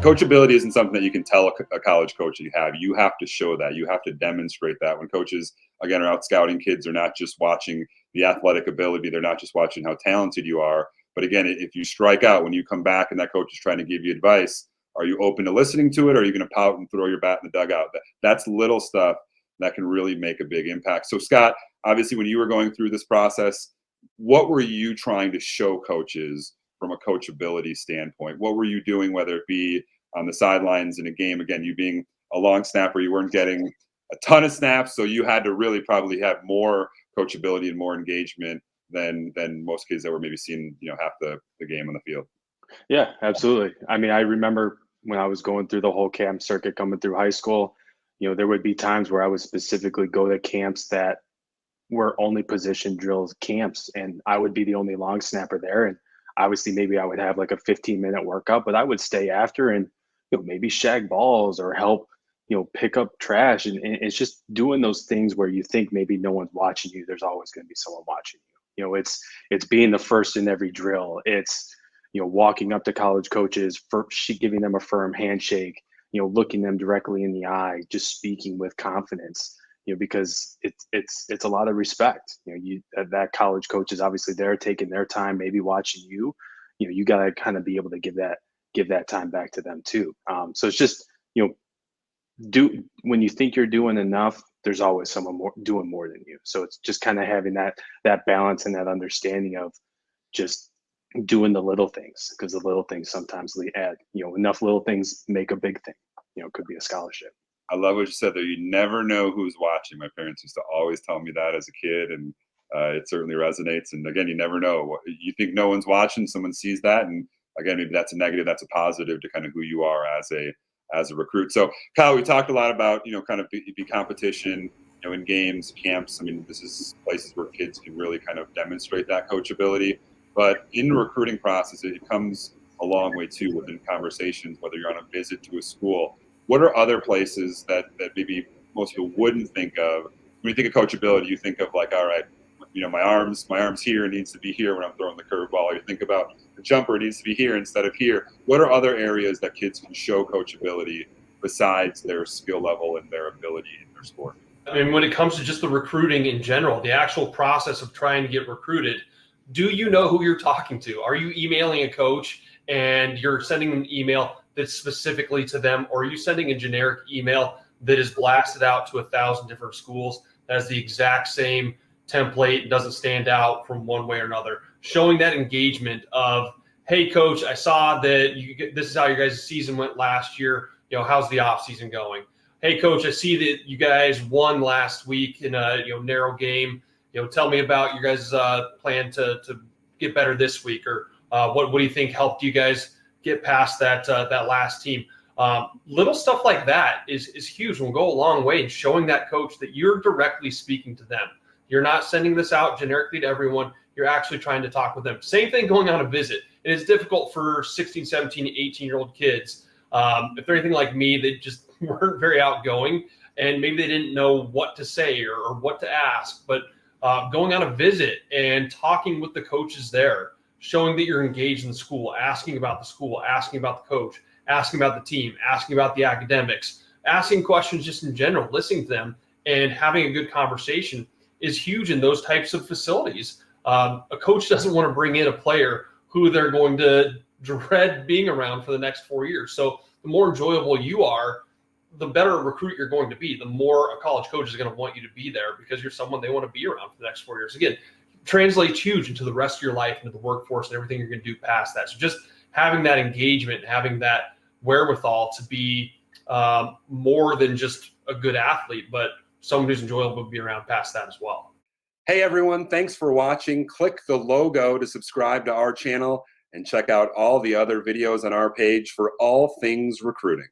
Coachability isn't something that you can tell a college coach that you have. You have to show that. You have to demonstrate that. When coaches, again, are out scouting kids, they're not just watching the athletic ability. They're not just watching how talented you are. But again, if you strike out when you come back and that coach is trying to give you advice, are you open to listening to it, or are you going to pout and throw your bat in the dugout? That's little stuff that can really make a big impact. So, Scott, obviously, when you were going through this process, what were you trying to show coaches from a coachability standpoint? What were you doing, whether it be on the sidelines in a game? Again, you being a long snapper, you weren't getting a ton of snaps, so you had to really probably have more coachability and more engagement than most kids that were maybe seeing half the game on the field. Yeah, absolutely. I mean, I remember when I was going through the whole camp circuit coming through high school, there would be times where I would specifically go to camps that were only position drills camps, and I would be the only long snapper there. And obviously maybe I would have like a 15-minute workout, but I would stay after and maybe shag balls or help pick up trash. And it's just doing those things where you think maybe no one's watching you. There's always going to be someone watching you. It's being the first in every drill. It's walking up to college coaches, giving them a firm handshake, looking them directly in the eye, just speaking with confidence. Because it's a lot of respect. That college coach is obviously there taking their time, maybe watching you. You got to kind of be able to give that time back to them too. So it's just when you think you're doing enough, there's always someone doing more than you. So it's just kind of having that balance and that understanding of just doing the little things, because the little things sometimes add. Enough little things make a big thing. It could be a scholarship. I love what you said there. You never know who's watching. My parents used to always tell me that as a kid, and it certainly resonates. And again, you never know. You think no one's watching, someone sees that, and again, maybe that's a negative, that's a positive to kind of who you are as a recruit. So, Kyle, we talked a lot about kind of the competition, in games, camps. I mean, this is places where kids can really kind of demonstrate that coachability. But in the recruiting process, it comes a long way too within conversations, whether you're on a visit to a school. What are other places that maybe most people wouldn't think of? When you think of coachability, you think of like, all right, my arms here, it needs to be here when I'm throwing the curveball. You think about the jumper, it needs to be here instead of here. What are other areas that kids can show coachability besides their skill level and their ability in their sport? I mean, when it comes to just the recruiting in general, the actual process of trying to get recruited, do you know who you're talking to? Are you emailing a coach and you're sending them an email that's specifically to them, or are you sending a generic email that is blasted out to 1,000 different schools that has the exact same template and doesn't stand out from one way or another? Showing that engagement of, hey, coach, I saw that this is how your guys' season went last year. How's the off season going? Hey, coach, I see that you guys won last week in a narrow game. Tell me about your guys' plan to get better this week, or what do you think helped you guys get past that last team? Little stuff like that is huge and will go a long way in showing that coach that you're directly speaking to them. You're not sending this out generically to everyone. You're actually trying to talk with them. Same thing going on a visit. It is difficult for 16, 17, 18-year-old kids. If they're anything like me, they just weren't very outgoing, and maybe they didn't know what to say or what to ask. But going on a visit and talking with the coaches there, showing that you're engaged in the school, asking about the school, asking about the coach, asking about the team, asking about the academics, asking questions just in general, listening to them, and having a good conversation is huge in those types of facilities. A coach doesn't want to bring in a player who they're going to dread being around for the next 4 years. So the more enjoyable you are, the better recruit you're going to be. The more a college coach is going to want you to be there because you're someone they want to be around for the next 4 years. Again, translates huge into the rest of your life, into the workforce and everything you're going to do past that. So just having that engagement, having that wherewithal to be more than just a good athlete, but someone who's enjoyable to be around past that as well. Hey everyone, thanks for watching. Click the logo to subscribe to our channel and check out all the other videos on our page for all things recruiting.